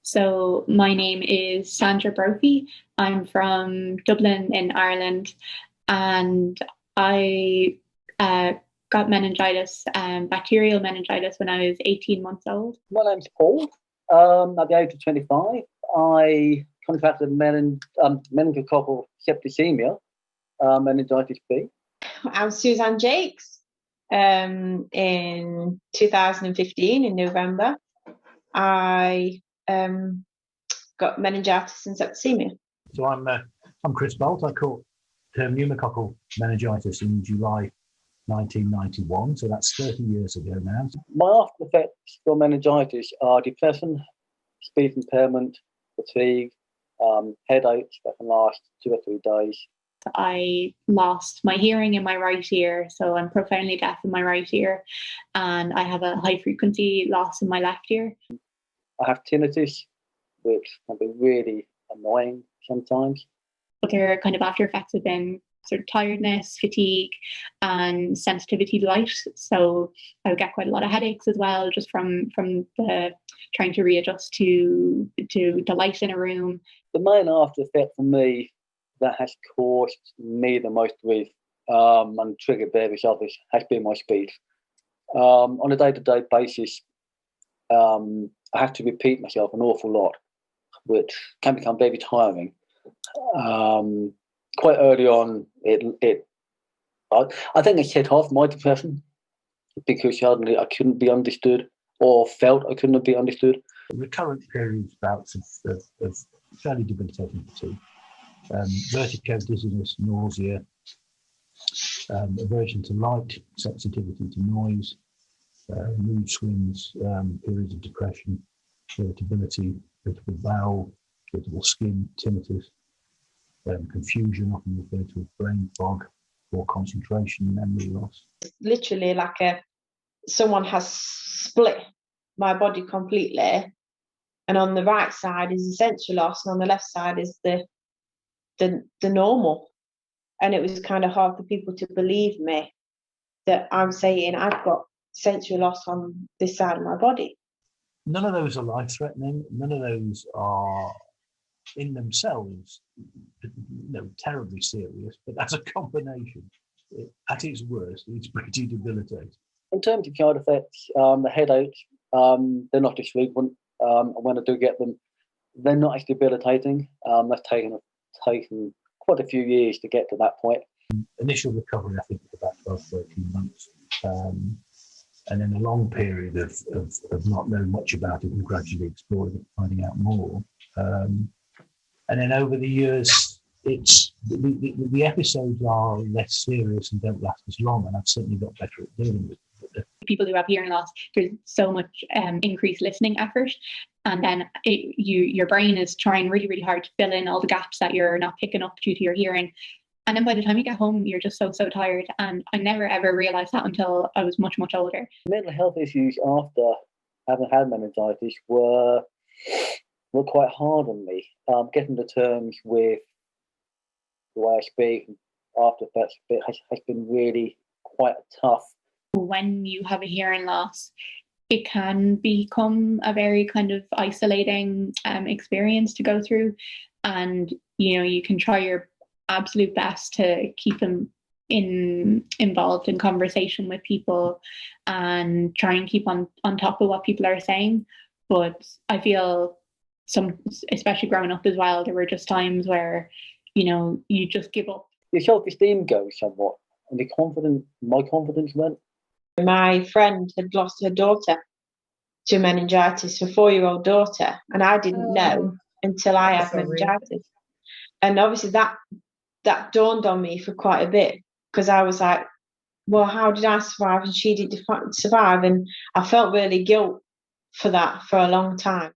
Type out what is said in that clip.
So my name is Sandra Brophy. I'm from Dublin in Ireland, and I uh, got meningitis, bacterial meningitis, when I was 18 months old. My name's Paul. At the age of 25, I contracted meningococcal septicemia, meningitis B. I'm Suzanne Jakes. In 2015, in November, I got meningitis and septicemia. So I'm Chris Bolt. I caught pneumococcal meningitis in July 1991, so that's 30 years ago now. My after effects for meningitis are depression, speech impairment, fatigue, headaches that can last 2 or 3 days. I lost my hearing in my right ear, so I'm profoundly deaf in my right ear, and I have a high frequency loss in my left ear. I have tinnitus, which can be really annoying sometimes. Other kind of after effects have been sort of tiredness, fatigue, and sensitivity to light. So I would get quite a lot of headaches as well, just from the trying to readjust to the light in a room. The main after effect for me that has caused me the most grief and triggered various others has been my speech. On a day-to-day basis, I have to repeat myself an awful lot, which can become very tiring. Quite early on, I think it set off my depression because suddenly I couldn't be understood, or felt I couldn't be understood. Recurrent periods, bouts of fairly debilitating fatigue, vertigo, dizziness, nausea, aversion to light, sensitivity to noise, mood swings, periods of depression, irritability, irritable bowel, irritable skin, tinnitus, confusion, often referred to as brain fog, poor concentration, memory loss. It's literally like someone has split my body completely, and on the right side is the sensory loss, and on the left side is the normal. And it was kind of hard for people to believe me that I'm saying I've got sensory loss on this side of my body. None of those are life-threatening. None of those are in themselves, terribly serious, but as a combination, at its worst, it's pretty debilitating. In terms of side effects, the headaches, they're not just frequent. When I do get them, they're not as debilitating. That's taken quite a few years to get to that point. Initial recovery, I think, was about 12, 13 months. And then a long period of not knowing much about it and gradually exploring it, finding out more. And then over the years, it's the episodes are less serious and don't last as long, and I've certainly got better at dealing with it. People who have hearing loss, there's so much increased listening effort, and then your brain is trying really, really hard to fill in all the gaps that you're not picking up due to your hearing. And then by the time you get home, you're just so tired. And I never ever realised that until I was much, much older. Mental health issues after having had meningitis were quite hard on me. Getting to terms with the way I speak after effects has been really quite tough. When you have a hearing loss, it can become a very kind of isolating experience to go through. And, you can try your absolute best to keep them involved in conversation with people and try and keep on top of what people are saying. But I feel especially growing up as well, there were just times where, you just give up. Your self-esteem goes somewhat, and my confidence went. My friend had lost her daughter to meningitis, her 4-year-old daughter, and I didn't know until I had meningitis. Real. And obviously that dawned on me for quite a bit, because I was like, well, how did I survive and she didn't survive? And I felt really guilt for that for a long time.